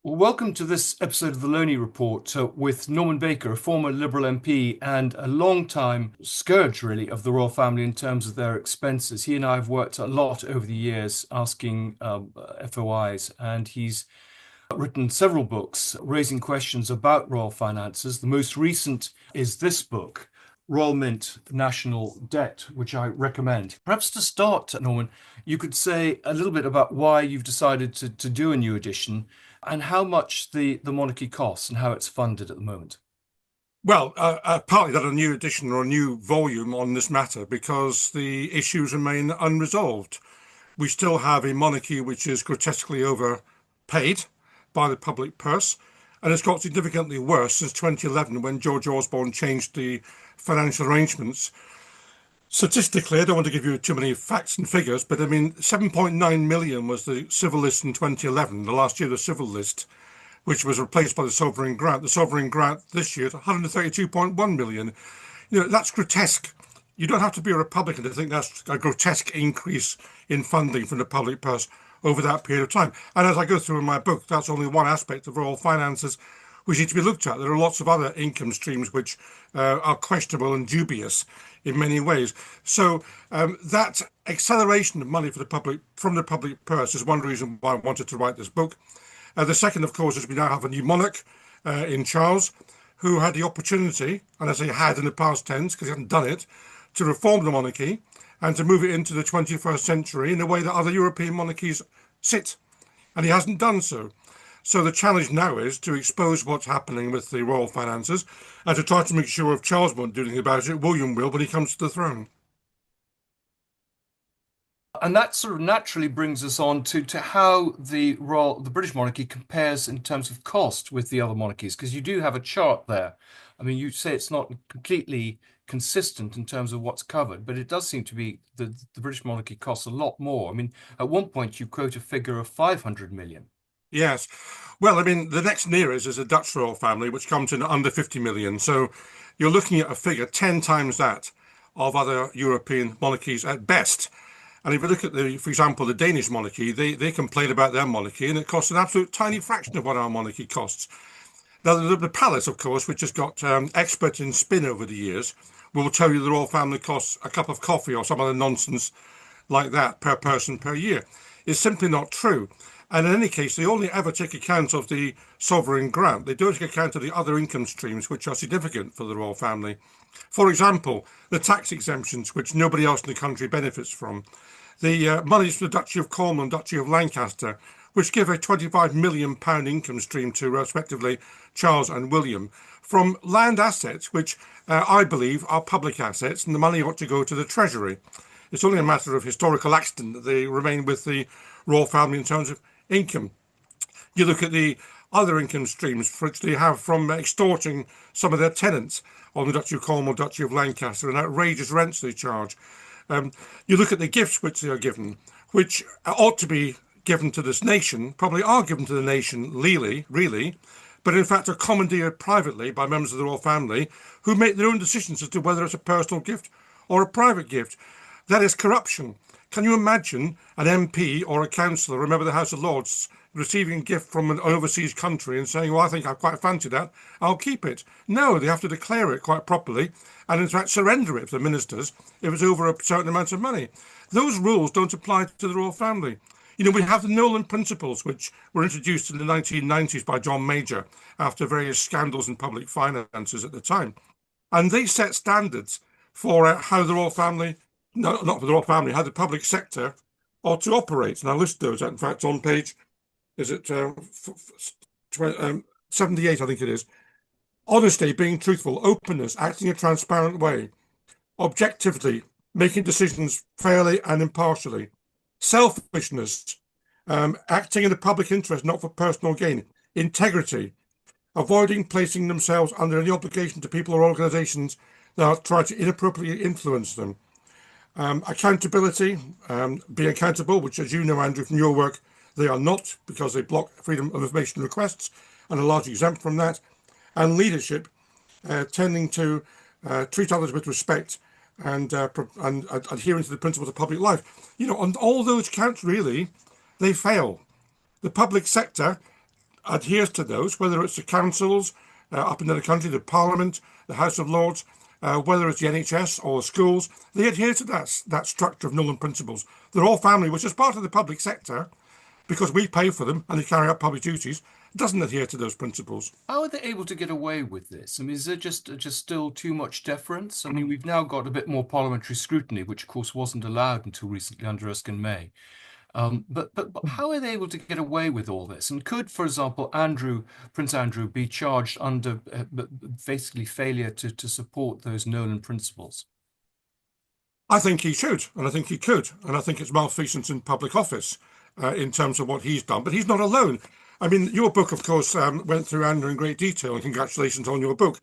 Well, welcome to this episode of the Lownie Report with Norman Baker, a former Liberal MP and a long-time scourge, really, of the royal family in terms of their expenses. He and I have worked a lot over the years asking FOIs, and he's written several books raising questions about royal finances. The most recent is this book, Royal Mint National Debt, which I recommend. Perhaps to start, Norman, you could say a little bit about why you've decided to do a new edition and how much the monarchy costs and how it's funded at the moment. Well, partly that a new edition or a new volume on this matter because the issues remain unresolved. We still have a monarchy which is grotesquely overpaid by the public purse, and it's got significantly worse since 2011 when George Osborne changed the financial arrangements. Statistically, I don't want to give you too many facts and figures, but I mean, 7.9 million was the civil list in 2011, the last year of the civil list, which was replaced by the sovereign grant. The sovereign grant this year is 132.1 million. That's grotesque. You don't have to be a Republican to think that's a grotesque increase in funding from the public purse over that period of time. And as I go through in my book, that's only one aspect of royal finances which need to be looked at. There are lots of other income streams which are questionable and dubious in many ways. So that acceleration of money for the public from the public purse is one reason why I wanted to write this book. The second, of course, is we now have a new monarch in Charles, who had the opportunity, and I say had in the past tense because he hadn't done it, to reform the monarchy and to move it into the 21st century in a way that other European monarchies sit. And he hasn't done so. So the challenge now is to expose what's happening with the royal finances and to try to make sure if Charles won't do anything about it, William will when he comes to the throne. And that sort of naturally brings us on to how the British monarchy compares in terms of cost with the other monarchies, because you do have a chart there. I mean, you say it's not completely consistent in terms of what's covered, but it does seem to be the British monarchy costs a lot more. I mean, at one point you quote a figure of 500 million. Yes. Well, I mean, the next nearest is a Dutch royal family, which comes in under 50 million. So you're looking at a figure 10 times that of other European monarchies at best. And if you look at for example, the Danish monarchy, they complain about their monarchy and it costs an absolute tiny fraction of what our monarchy costs. Now, the palace, of course, which has got experts in spin over the years, will tell you the royal family costs a cup of coffee or some other nonsense like that per person per year. It's simply not true. And in any case, they only ever take account of the sovereign grant. They don't take account of the other income streams which are significant for the royal family. For example, the tax exemptions, which nobody else in the country benefits from. The monies for the Duchy of Cornwall and Duchy of Lancaster, which give a £25 million income stream to respectively Charles and William, from land assets, which I believe are public assets, and the money ought to go to the Treasury. It's only a matter of historical accident that they remain with the royal family in terms of income. You look at the other income streams which they have from extorting some of their tenants on the Duchy of Cornwall, Duchy of Lancaster, and outrageous rents they charge. You look at the gifts which they are given, which ought to be given to this nation, probably are given to the nation really, but in fact are commandeered privately by members of the royal family who make their own decisions as to whether it's a personal gift or a private gift. That is corruption. Can you imagine an MP or a councillor, remember the House of Lords, receiving a gift from an overseas country and saying, well, I think I quite fancy that, I'll keep it? No, they have to declare it quite properly and in fact surrender it to the ministers if it's over a certain amount of money. Those rules don't apply to the royal family. We have the Nolan Principles, which were introduced in the 1990s by John Major after various scandals in public finances at the time. And they set standards for how the royal family, no, not for the royal family, how the public sector ought to operate. And I list those, in fact, on page, is it 78, I think it is. Honesty, being truthful, openness, acting a transparent way, objectivity, making decisions fairly and impartially, selfishness, acting in the public interest, not for personal gain, integrity, avoiding placing themselves under any obligation to people or organizations that try to inappropriately influence them, accountability, being accountable, which, as you know, Andrew, from your work, they are not because they block freedom of information requests and are largely exempt from that, and leadership, tending to treat others with respect and adhering to the principles of public life. On all those counts, really, they fail. The public sector adheres to those, whether it's the councils up and down the country, the Parliament, the House of Lords, whether it's the NHS or schools, they adhere to that structure of Nolan principles. The royal family, which is part of the public sector, because we pay for them and they carry out public duties, doesn't adhere to those principles. How are they able to get away with this? I mean, is there just still too much deference? I mean, we've now got a bit more parliamentary scrutiny, which of course wasn't allowed until recently under Erskine May. But how are they able to get away with all this? And could, for example, Prince Andrew, be charged under basically failure to support those Nolan principles? I think he should, and I think he could, and I think it's malfeasance in public office in terms of what he's done. But he's not alone. I mean, your book, of course, went through Andrew in great detail, and congratulations on your book.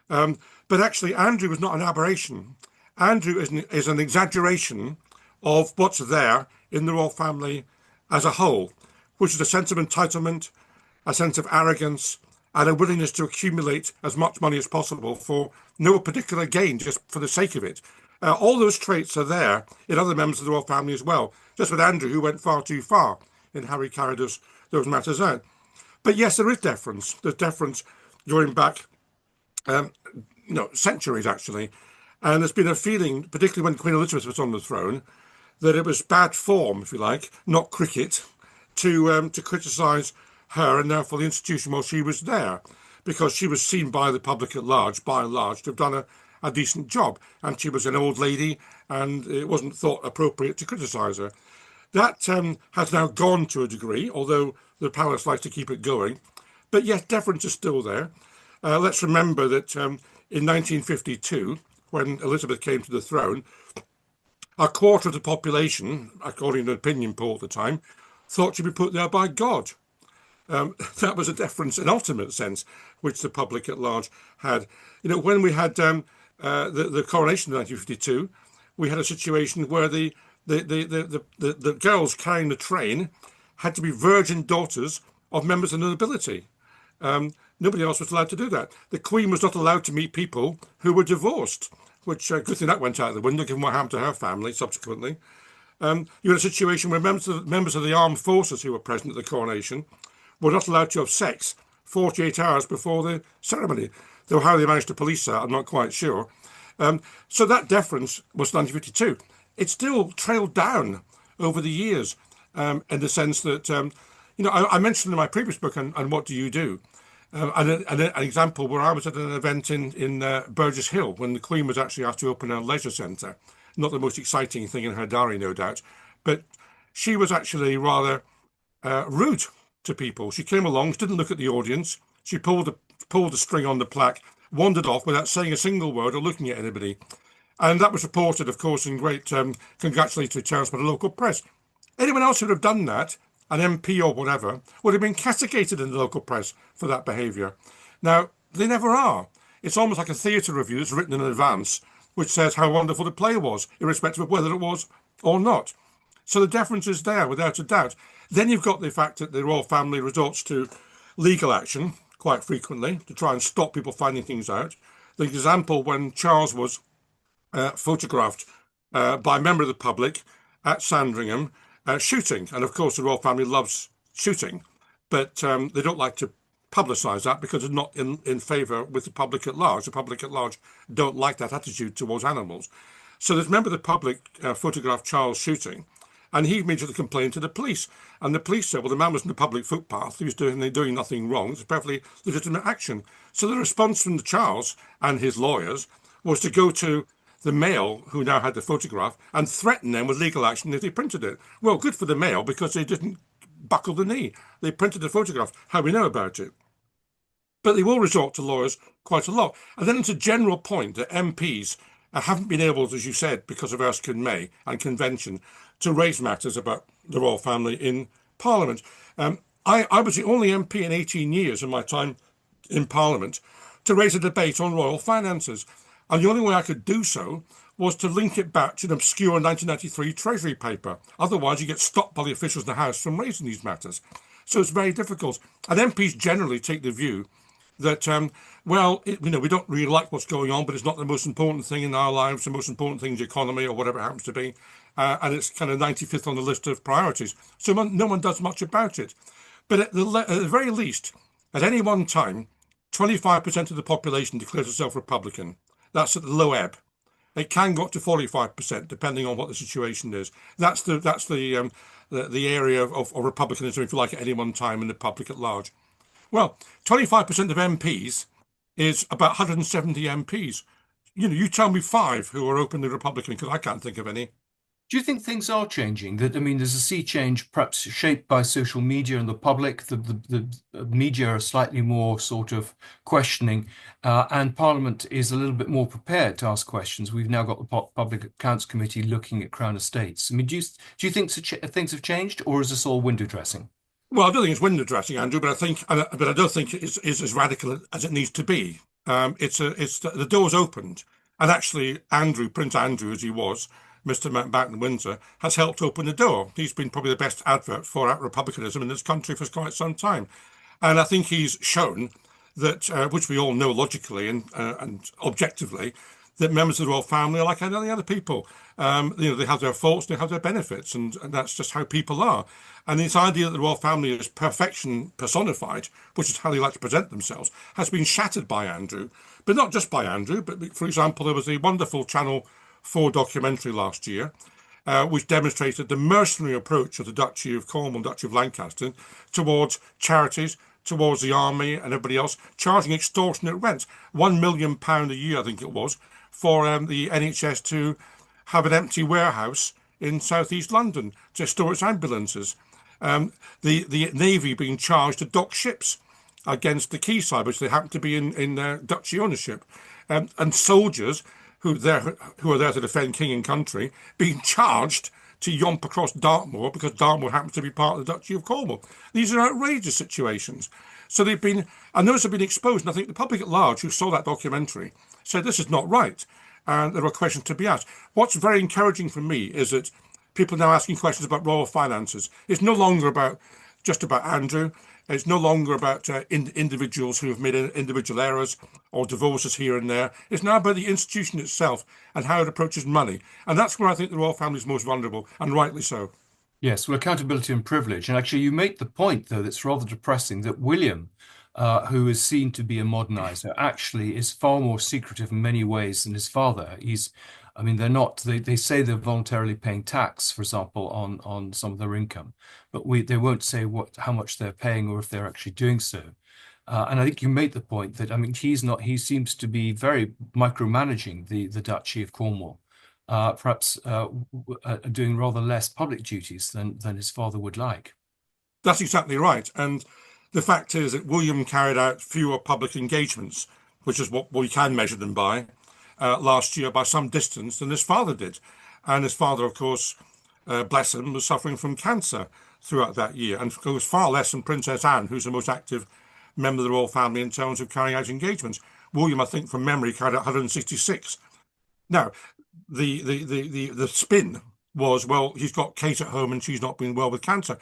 But actually, Andrew is not an aberration. Andrew is an exaggeration of what's there in the royal family as a whole, which is a sense of entitlement, a sense of arrogance, and a willingness to accumulate as much money as possible for no particular gain, just for the sake of it. All those traits are there in other members of the royal family as well, just with Andrew, who went far too far in how he carried those matters out. But yes, there is deference. There's deference going back, centuries actually. And there's been a feeling, particularly when Queen Elizabeth was on the throne, that it was bad form, if you like, not cricket, to criticise her and therefore the institution while she was there, because she was seen by the public at large, by and large, to have done a decent job. And she was an old lady, and it wasn't thought appropriate to criticise her. That has now gone to a degree, although the palace likes to keep it going. But yes, deference is still there. Let's remember that in 1952, when Elizabeth came to the throne, a quarter of the population, according to an opinion poll at the time, thought she'd be put there by God. That was a deference in ultimate sense, which the public at large had. When we had the coronation in 1952, we had a situation where the girls carrying the train had to be virgin daughters of members of the nobility. Nobody else was allowed to do that. The Queen was not allowed to meet people who were divorced, which good thing that went out the window, given what happened to her family subsequently. You had a situation where members of the armed forces who were present at the coronation were not allowed to have sex 48 hours before the ceremony. Though how they managed to police that, I'm not quite sure. So that deference was 1952. It still trailed down over the years, in the sense that, I mentioned in my previous book, and What Do You Do? An example where I was at an event in Burgess Hill when the Queen was actually asked to open a leisure centre. Not the most exciting thing in her diary, no doubt, but she was actually rather rude to people. She came along, she didn't look at the audience. She pulled the string on the plaque, wandered off without saying a single word or looking at anybody. And that was reported, of course, in great congratulatory terms by the local press. Anyone else who would have done that, an MP or whatever, would have been castigated in the local press for that behaviour. Now, they never are. It's almost like a theatre review that's written in advance, which says how wonderful the play was, irrespective of whether it was or not. So the deference is there, without a doubt. Then you've got the fact that the royal family resorts to legal action quite frequently to try and stop people finding things out. The example when Charles was photographed by a member of the public at Sandringham shooting. And of course, the royal family loves shooting, but they don't like to publicise that because it's not in favour with the public at large. The public at large don't like that attitude towards animals. So this member of the public photographed Charles shooting, and he immediately complained to the police. And the police said, well, the man was in the public footpath. He was doing nothing wrong. It's a perfectly legitimate action. So the response from Charles and his lawyers was to go to the Mail, who now had the photograph, and threaten them with legal action if they printed it. Well, good for the Mail, because they didn't buckle the knee. They printed the photograph. How we know about it. But they will resort to lawyers quite a lot. And then it's a general point that MPs haven't been able, as you said, because of Erskine May and convention, to raise matters about the royal family in Parliament. I was the only MP in 18 years in my time in Parliament to raise a debate on royal finances. And the only way I could do so was to link it back to an obscure 1993 Treasury paper. Otherwise, you get stopped by the officials in the House from raising these matters. So it's very difficult. And MPs generally take the view that, we don't really like what's going on, but it's not the most important thing in our lives. The most important thing is the economy or whatever it happens to be. And it's kind of 95th on the list of priorities. So no one does much about it. But at the very least, at any one time, 25% of the population declares itself Republican. That's at the low ebb. It can go up to 45%, depending on what the situation is. That's the area of republicanism, if you like, at any one time in the public at large. Well, 25% of MPs is about 170 MPs. You tell me five who are openly Republican, because I can't think of any. Do you think things are changing? That I mean, there's a sea change, perhaps shaped by social media and the public. The media are slightly more sort of questioning, and Parliament is a little bit more prepared to ask questions. We've now got the Public Accounts Committee looking at Crown Estates. I mean, do you think things have changed, or is this all window dressing? Well, I don't think it's window dressing, Andrew, but I don't think it's as radical as it needs to be. It's the door's opened, and actually, Prince Andrew, as he was, Mr. Mountbatten Windsor, has helped open the door. He's been probably the best advert for republicanism in this country for quite some time, and I think he's shown that, which we all know logically and objectively, that members of the royal family are like any other people. They have their faults, they have their benefits, and that's just how people are. And this idea that the royal family is perfection personified, which is how they like to present themselves, has been shattered by Andrew. But not just by Andrew, but for example, there was a wonderful Channel 4 documentary last year, which demonstrated the mercenary approach of the Duchy of Cornwall, Duchy of Lancaster, towards charities, towards the army and everybody else, charging extortionate rents, £1 million a year, I think it was, for the NHS to have an empty warehouse in southeast London to store its ambulances. The Navy being charged to dock ships against the quayside, which they happen to be in Duchy ownership, and soldiers who are there to defend king and country being charged to yomp across Dartmoor because Dartmoor happens to be part of the Duchy of Cornwall. These are outrageous situations. So and those have been exposed. And I think the public at large who saw that documentary said this is not right. And there are questions to be asked. What's very encouraging for me is that people are now asking questions about royal finances. It's no longer just about Andrew. It's no longer about individuals who have made individual errors or divorces here and there. It's now about the institution itself and how it approaches money. And that's where I think the royal family is most vulnerable, and rightly so. Yes, well, accountability and privilege. And actually, you make the point, though, that's rather depressing that William, who is seen to be a modernizer, actually is far more secretive in many ways than his father. I mean, they're not, they say they're voluntarily paying tax, for example, on some of their income, but they won't say how much they're paying or if they're actually doing so. And I think you made the point that, I mean, he seems to be very micromanaging the Duchy of Cornwall. Perhaps doing rather less public duties than his father would like. That's exactly right. And the fact is that William carried out fewer public engagements, which is what we can measure them by, last year by some distance than his father did. And his father, of course, bless him, was suffering from cancer throughout that year. And it was far less than Princess Anne, who's the most active member of the royal family in terms of carrying out engagements. William, I think, from memory, carried out 166. Now, the spin was, well, he's got Kate at home and she's not been well with cancer.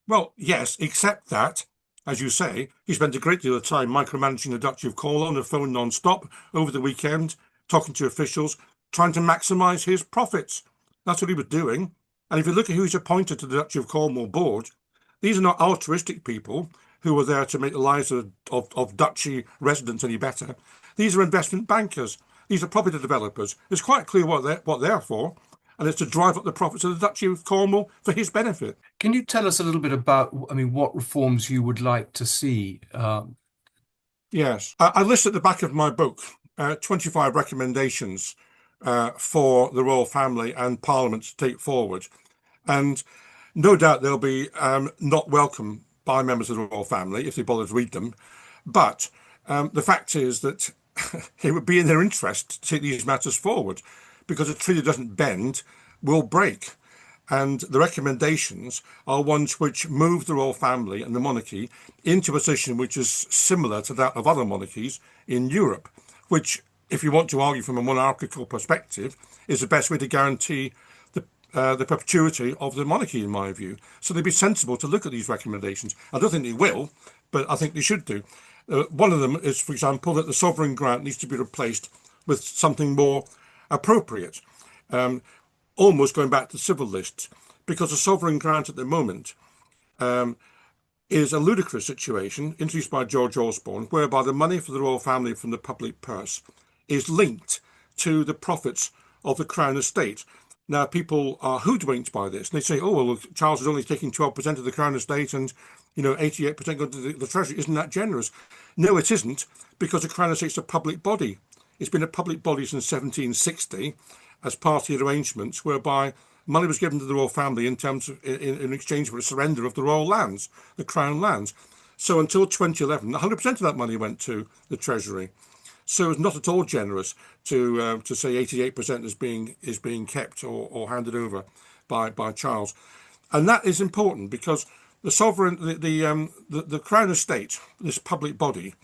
Well, yes, except that, as you say, he spent a great deal of time micromanaging the Duchy of Cornwall on the phone non-stop over the weekend, talking to officials, trying to maximise his profits. That's what he was doing. And if you look at who he's appointed to the Duchy of Cornwall board, these are not altruistic people who are there to make the lives of Duchy residents any better. These are investment bankers. These are property developers. It's quite clear what they're for, and it's to drive up the profits of the Duchy of Cornwall for his benefit. Can you tell us a little bit about, I mean, what reforms you would like to see? Yes, I list at the back of my book 25 recommendations for the royal family and Parliament to take forward, and no doubt they'll be not welcome by members of the royal family if they bother to read them. But the fact is that it would be in their interest to take these matters forward, because a tree that doesn't bend will break. And the recommendations are ones which move the royal family and the monarchy into a position which is similar to that of other monarchies in Europe, which, if you want to argue from a monarchical perspective, is the best way to guarantee the perpetuity of the monarchy, in my view. So they'd be sensible to look at these recommendations. I don't think they will, but I think they should do. One of them is, for example, that the sovereign grant needs to be replaced with something more appropriate, almost going back to the civil list, because the sovereign grant at the moment is a ludicrous situation introduced by George Osborne, whereby the money for the royal family from the public purse is linked to the profits of the Crown estate. Now, people are hoodwinked by this. And they say, oh, well, Charles is only taking 12% of the Crown estate and, 88% go to the Treasury. Isn't that generous? No, it isn't, because the Crown estate's a public body. It's been a public body since 1760 as party arrangements whereby money was given to the royal family in terms of in exchange for a surrender of the royal lands, the crown lands. So until 2011, 100% of that money went to the treasury. So it's not at all generous to say 88% is being kept or handed over by Charles, and that is important because the sovereign, the Crown Estate, this public body,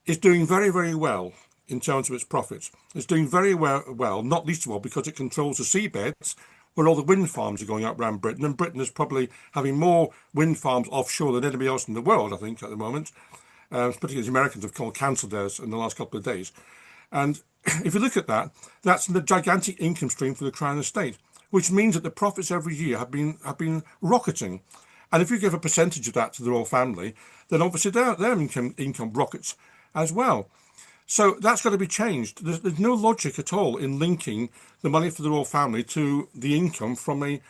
is doing very, very well in terms of its profits. It's doing very well, not least of all because it controls the seabeds where all the wind farms are going up around Britain. And Britain is probably having more wind farms offshore than anybody else in the world, I think, at the moment. Particularly the Americans have cancelled theirs in the last couple of days. And if you look at that, that's a gigantic income stream for the Crown Estate, which means that the profits every year have been rocketing. And if you give a percentage of that to the royal family, then obviously their income rockets as well. So that's got to be changed. There's no logic at all in linking the money for the royal family to the income from a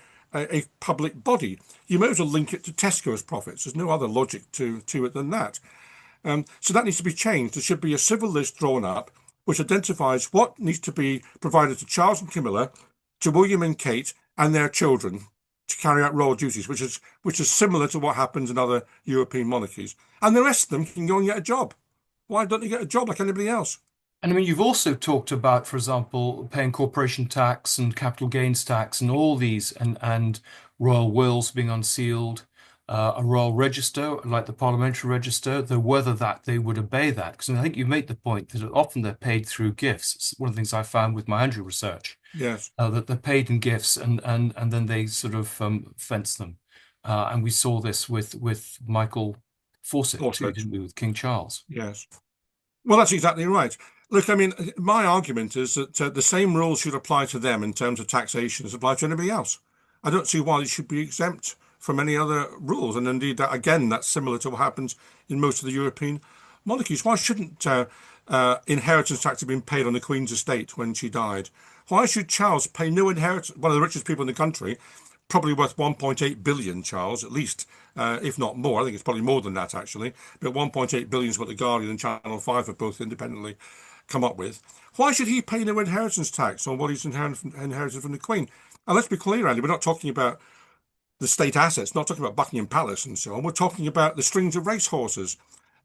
public body. You may as well link it to Tesco's profits. There's no other logic to it than that. So that needs to be changed. There should be a civil list drawn up which identifies what needs to be provided to Charles and Camilla, to William and Kate, and their children to carry out royal duties, which is similar to what happens in other European monarchies. And the rest of them can go and get a job. Why don't they get a job like anybody else? And I mean, you've also talked about, for example, paying corporation tax and capital gains tax and all these, and royal wills being unsealed, a royal register like the parliamentary register, though whether that they would obey that. Because I think you made the point that often they're paid through gifts. It's one of the things I found with my Andrew research, Yes. that they're paid in gifts and then they sort of fence them. And we saw this with Michael Fawcett too, Fawcett. didn't we, with King Charles? Yes. Well, that's exactly right. Look, I mean, my argument is that the same rules should apply to them in terms of taxation as apply to anybody else. I don't see why it should be exempt from any other rules. And indeed, again, that's similar to what happens in most of the European monarchies. Why shouldn't inheritance tax have been paid on the Queen's estate when she died? Why should Charles pay no inheritance? One of the richest people in the country, probably worth 1.8 billion, Charles, at least, if not more. I think it's probably more than that, actually. But 1.8 billion is what The Guardian and Channel 5 have both independently come up with. Why should he pay no inheritance tax on what he's inherited from the Queen? And let's be clear, Andy, we're not talking about the state assets, not talking about Buckingham Palace and so on. We're talking about the strings of racehorses,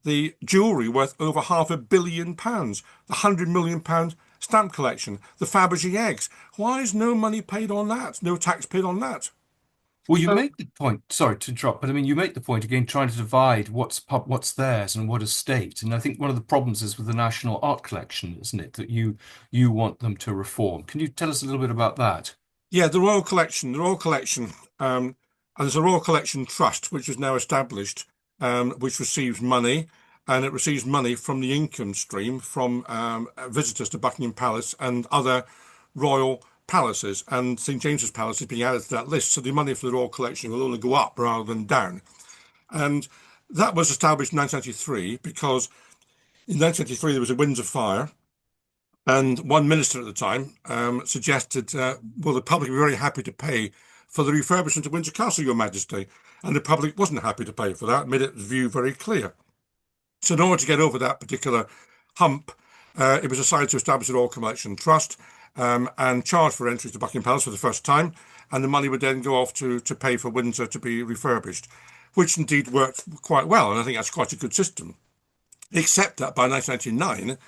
the jewellery worth over £500 million, the £100 million stamp collection, the Fabergé eggs. Why is no money paid on that? No tax paid on that? Well, you So, make the point, sorry to interrupt, but I mean, you make the point again, trying to divide what's theirs and what is state. And I think one of the problems is with the National Art Collection, isn't it, that you want them to reform. Can you tell us a little bit about that? yeah, the Royal Collection, and there's a Royal Collection Trust, which is now established, which receives money, and it receives money from the income stream from visitors to Buckingham Palace and other royal palaces. And St James's Palace is being added to that list, so the money for the Royal Collection will only go up rather than down. And that was established in 1993 because in 1993 there was a Windsor fire. And one minister at the time suggested, well, the public would be very happy to pay for the refurbishment of Windsor Castle, Your Majesty. And the public wasn't happy to pay for that, made its view very clear. So in order to get over that particular hump, it was decided to establish a Royal Collection Trust and charge for entry to Buckingham Palace for the first time. And the money would then go off to pay for Windsor to be refurbished, which indeed worked quite well. And I think that's quite a good system. Except that by 1999,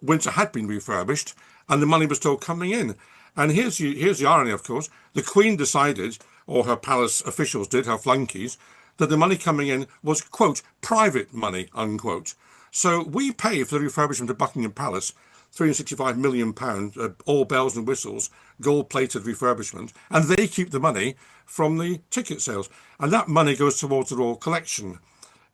Windsor had been refurbished and the money was still coming in. And here's the irony, of course. The Queen decided, or her palace officials did, her flunkies, that the money coming in was, quote, private money, unquote. So we pay for the refurbishment of Buckingham Palace, £365 million, all bells and whistles, gold-plated refurbishment, and they keep the money from the ticket sales. And that money goes towards the Royal Collection.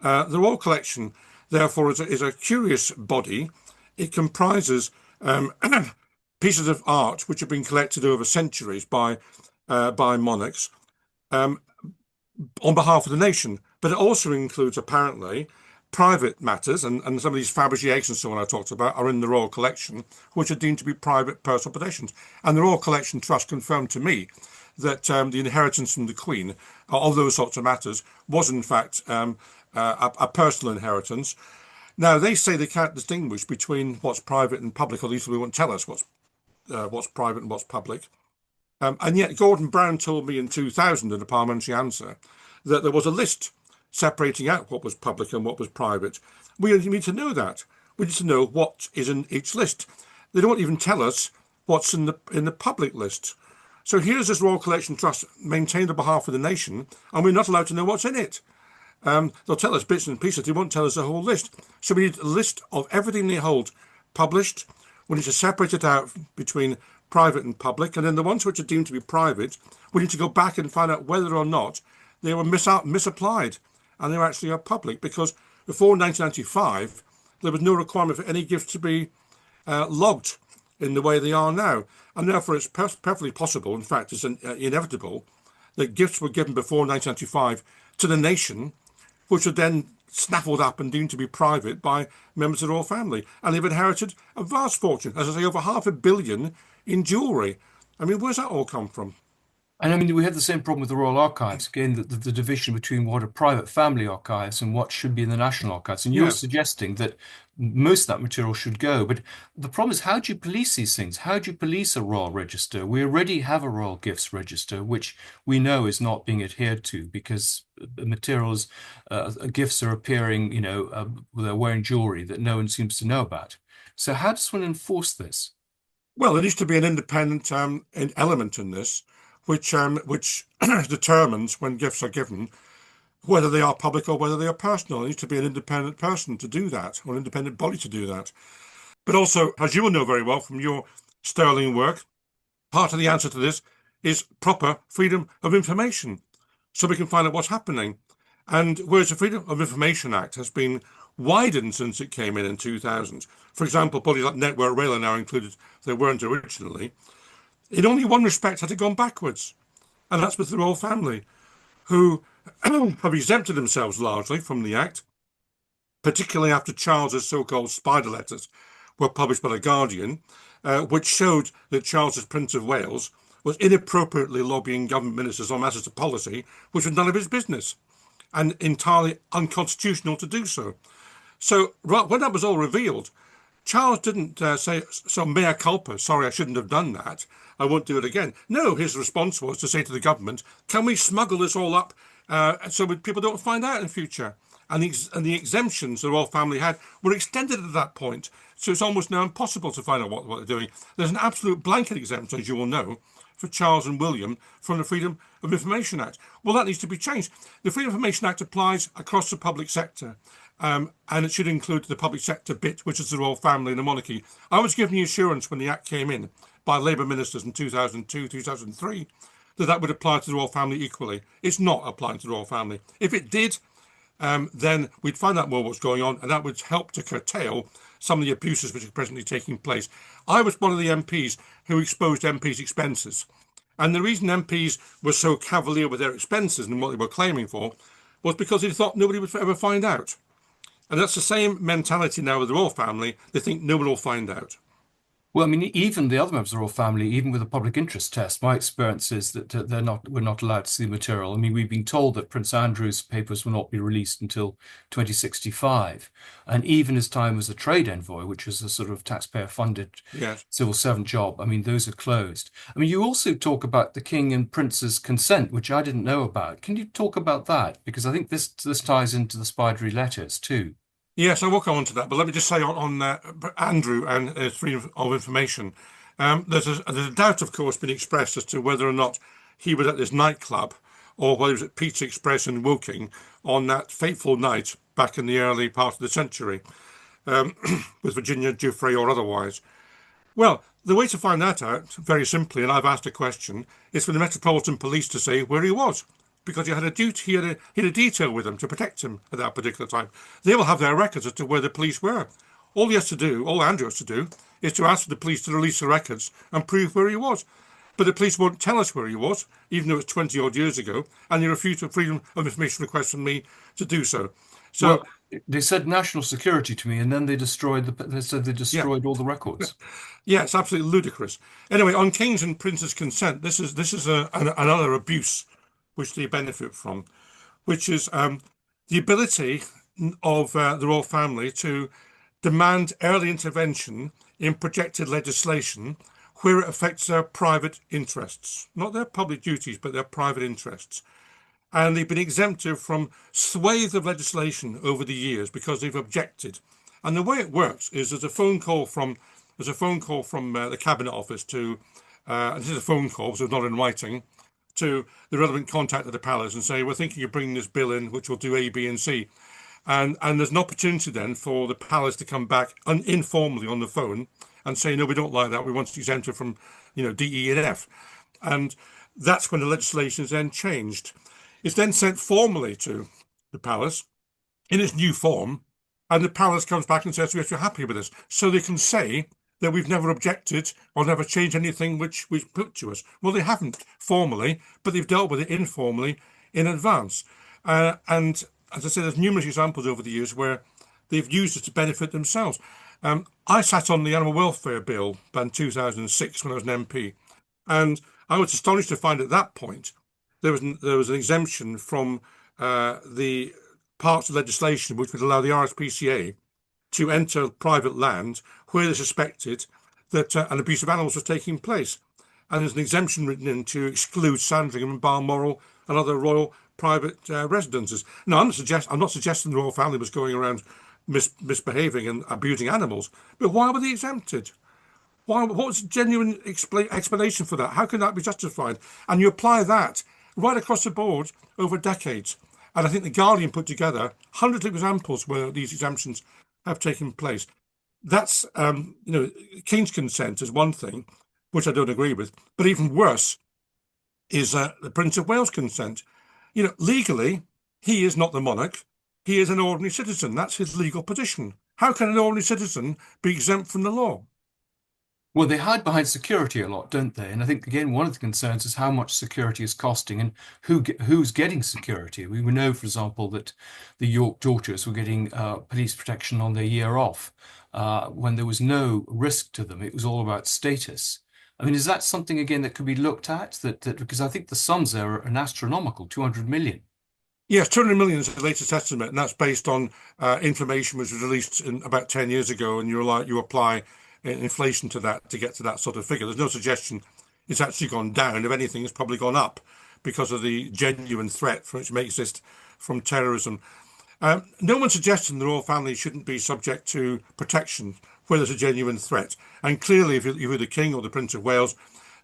The Royal Collection, therefore, is a curious body. It comprises pieces of art which have been collected over centuries by monarchs on behalf of the nation. But it also includes, apparently, private matters, and some of these Fabergé eggs and so on I talked about are in the Royal Collection, which are deemed to be private personal possessions. And the Royal Collection Trust confirmed to me that the inheritance from the Queen, of those sorts of matters, was in fact a personal inheritance. Now, they say they can't distinguish between what's private and public, or at least they won't tell us what's private and what's public. And yet, Gordon Brown told me in 2000 in a parliamentary answer that there was a list separating out what was public and what was private. We need to know that. We need to know what is in each list. They don't even tell us what's in the public list. So here's this Royal Collection Trust maintained on behalf of the nation, and we're not allowed to know what's in it. They'll tell us bits and pieces. They won't tell us the whole list. So we need a list of everything they hold published. We need to separate it out between private and public. And then the ones which are deemed to be private, we need to go back and find out whether or not they were misapplied and they actually are public. Because before 1995, there was no requirement for any gifts to be logged in the way they are now. And therefore, it's perfectly possible, in fact, it's inevitable, that gifts were given before 1995 to the nation, which were then snaffled up and deemed to be private by members of the royal family. And they've inherited a vast fortune, as I say, over £500 million in jewellery. I mean, where's that all come from? And I mean, we have the same problem with the Royal Archives, again, the division between what are private family archives and what should be in the National Archives. And you're Yes. suggesting that most of that material should go. But the problem is, how do you police these things? How do you police a royal register? We already have a royal gifts register, which we know is not being adhered to because the materials, gifts are appearing, they're wearing jewelry that no one seems to know about. So how does one enforce this? Well, there needs to be an independent element in this, which determines when gifts are given whether they are public or whether they are personal. There needs to be an independent person to do that, or an independent body to do that. But also, as you will know very well from your sterling work, part of the answer to this is proper freedom of information, so we can find out what's happening. And whereas the Freedom of Information Act has been widened since it came in 2000, for example, bodies like Network Rail are now included, they weren't originally, in only one respect had it gone backwards, and that's with the royal family, who have exempted themselves largely from the Act, particularly after Charles's so-called spider letters were published by The Guardian, which showed that Charles, as Prince of Wales, was inappropriately lobbying government ministers on matters of policy, which was none of his business, and entirely unconstitutional to do so. So when that was all revealed, Charles didn't say, so mea culpa, sorry, I shouldn't have done that, I won't do it again. No, his response was to say to the government, can we smuggle this all up so people don't find out in future? And the exemptions the royal family had were extended at that point. So it's almost now impossible to find out what they're doing. There's an absolute blanket exemption, as you will know, for Charles and William from the Freedom of Information Act. Well, that needs to be changed. The Freedom of Information Act applies across the public sector, and it should include the public sector bit, which is the royal family and the monarchy. I was given the assurance when the Act came in by Labour ministers in 2002, 2003, that would apply to the royal family equally. It's not applying to the royal family. If it did, then we'd find out more what's going on, and that would help to curtail some of the abuses which are presently taking place. I was one of the MPs who exposed MPs' expenses. And the reason MPs were so cavalier with their expenses and what they were claiming for was because they thought nobody would ever find out. And that's the same mentality now with the royal family. They think no one will find out. Well, I mean, even the other members of the royal family, even with a public interest test, my experience is that we're not allowed to see the material. I mean, we've been told that Prince Andrew's papers will not be released until 2065. And even his time as a trade envoy, which was a sort of taxpayer-funded Yes. civil servant job, I mean, those are closed. I mean, you also talk about the king and prince's consent, which I didn't know about. Can you talk about that? Because I think this ties into the spidery letters too. Yes, I will come on to that, but let me just say on Andrew and freedom of information. There's a doubt, of course, been expressed as to whether or not he was at this nightclub or whether he was at Pizza Express in Woking on that fateful night back in the early part of the century, with Virginia Giuffre or otherwise. Well, the way to find that out, very simply, and I've asked a question, is for the Metropolitan Police to say where he was, because he had a duty, he had a detail with him to protect him at that particular time. They will have their records as to where the police were. All he has to do, all Andrew has to do, is to ask the police to release the records and prove where he was. but the police won't tell us where he was, even though it's 20 odd years ago, and they refused a freedom of information request from me to do so. So, Well, they said national security to me, and then they said they yeah, destroyed all the records. yeah, it's absolutely ludicrous. Anyway, on kings and princes' consent, this is another abuse which they benefit from, which is the ability of the royal family to demand early intervention in projected legislation where it affects their private interests, not their public duties, but their private interests. And they've been exempted from swathes of legislation over the years because they've objected. And the way it works is there's a phone call from the cabinet office to and this is a phone call, so it's not in writing, to the relevant contact at the palace and say we're thinking of bringing this bill in, which will do A, B, and C. And there's an opportunity then for the palace to come back informally on the phone and say no, we don't like that. We want to exempt it from D, E, and F. And that's when the legislation is then changed. It's then sent formally to the palace in its new form, and the palace comes back and says, yes, we're happy with this. So they can say that we've never objected or never changed anything which we've put to us. Well, they haven't formally, but they've dealt with it informally in advance. And as I said, there's numerous examples over the years where they've used it to benefit themselves. I sat on the Animal Welfare Bill back in 2006 when I was an MP, and I was astonished to find at that point there was an exemption from the parts of legislation which would allow the RSPCA to enter private land where they suspected that an abuse of animals was taking place. And there's an exemption written in to exclude Sandringham and Balmoral and other royal private residences. Now, I'm not suggesting the royal family was going around misbehaving and abusing animals, but why were they exempted? Why? What was the genuine explanation for that? How can that be justified? And you apply that right across the board over decades. And I think the Guardian put together hundreds of examples where these exemptions have taken place. That's, King's consent is one thing, which I don't agree with. But even worse is the Prince of Wales consent. Legally, he is not the monarch. He is an ordinary citizen. That's his legal position. How can an ordinary citizen be exempt from the law? Well, they hide behind security a lot, don't they? And I think, again, one of the concerns is how much security is costing and who's getting security. We know, for example, that the York daughters were getting police protection on their year off when there was no risk to them. It was all about status. I mean, is that something, again, that could be looked at? Because I think the sums there are an astronomical 200 million. Yes, 200 million is the latest estimate, and that's based on information which was released about 10 years ago, and you apply inflation to that to get to that sort of figure. There's no suggestion it's actually gone down. If anything, it's probably gone up because of the genuine threat which may exist from terrorism. No one's suggesting the royal family shouldn't be subject to protection where there's a genuine threat. And clearly, if you're the King or the Prince of Wales,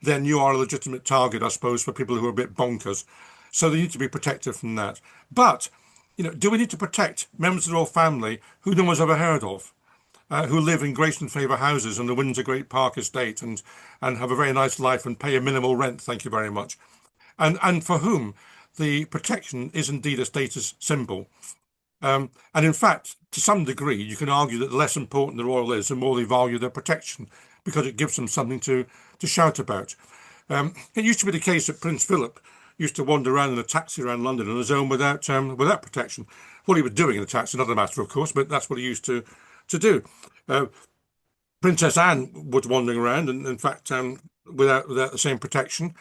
then you are a legitimate target, I suppose, for people who are a bit bonkers. So they need to be protected from that. But, do we need to protect members of the royal family who no one's ever heard of, who live in grace and favour houses on the Windsor Great Park estate and have a very nice life and pay a minimal rent, thank you very much, and for whom the protection is indeed a status symbol. And in fact, to some degree, you can argue that the less important the royal is, the more they value their protection, because it gives them something to shout about. It used to be the case that Prince Philip used to wander around in a taxi around London on his own without protection. What he was doing in the taxi, another matter, of course, but that's what he used to do. Uh, Princess Anne was wandering around, and in fact, without the same protection.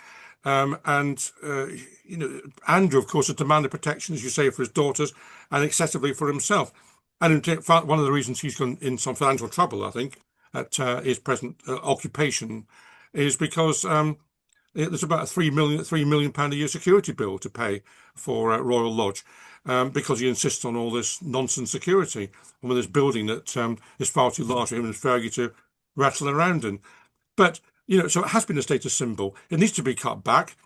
And Andrew, of course, has demanded protection, as you say, for his daughters and excessively for himself. And in fact, one of the reasons he's gone in some financial trouble, I think, at his present occupation, is because there's about a £3 million a year security bill to pay for Royal Lodge, because he insists on all this nonsense security with this building that is far too large for him and Fergie to rattle around in. But so it has been a status symbol. It needs to be cut back,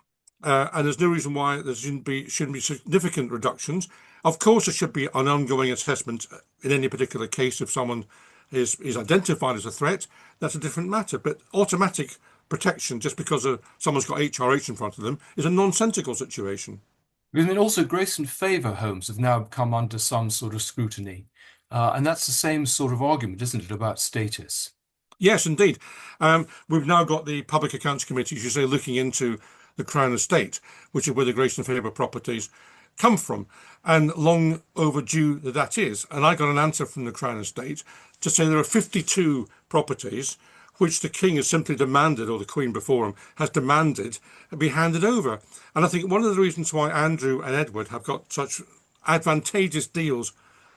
and there's no reason why there shouldn't be significant reductions. Of course, there should be an ongoing assessment in any particular case. If someone is identified as a threat, that's a different matter. But automatic protection just because someone's got HRH in front of them is a nonsensical situation. I mean, also, grace and favour homes have now come under some sort of scrutiny. And that's the same sort of argument, isn't it, about status? Yes, indeed. We've now got the Public Accounts Committee, as you say, looking into the Crown Estate, which is where the Grace and Favour properties come from, and long overdue that is. And I got an answer from the Crown Estate to say there are 52 properties which the King has simply demanded, or the Queen before him has demanded, be handed over. And I think one of the reasons why Andrew and Edward have got such advantageous deals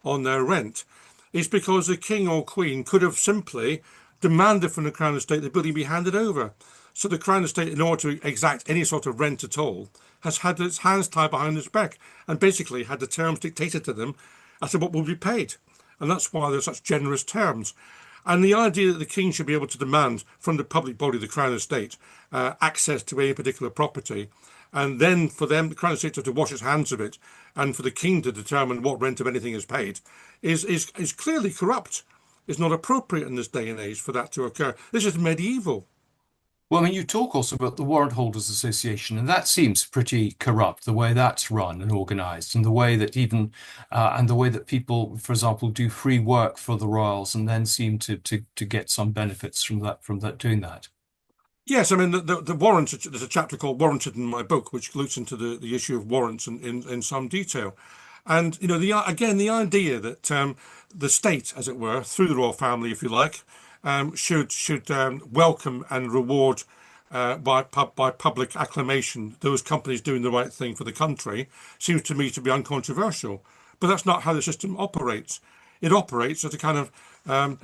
on their rent is because the King or Queen could have simply demanded from the Crown Estate the building be handed over. So the Crown Estate, in order to exact any sort of rent at all, has had its hands tied behind its back and basically had the terms dictated to them as to what will be paid. And that's why there's such generous terms. And the idea that the King should be able to demand from the public body, the Crown Estate, access to any particular property, and then for them, the Crown Estate, to wash its hands of it, and for the King to determine what rent of anything is paid, is clearly corrupt. It's not appropriate in this day and age for that to occur. This is medieval. Well, I mean, you talk also about the Warrant Holders Association, and that seems pretty corrupt, the way that's run and organized, and the way that and the way that people, for example, do free work for the royals and then seem to get some benefits from that doing that. Yes, I mean the warrants. There's a chapter called "Warranted" in my book, which looks into the issue of warrants in some detail. And again the idea that the state, as it were, through the royal family, if you like, should welcome and reward by public acclamation those companies doing the right thing for the country seems to me to be uncontroversial. But that's not how the system operates. It operates as a kind of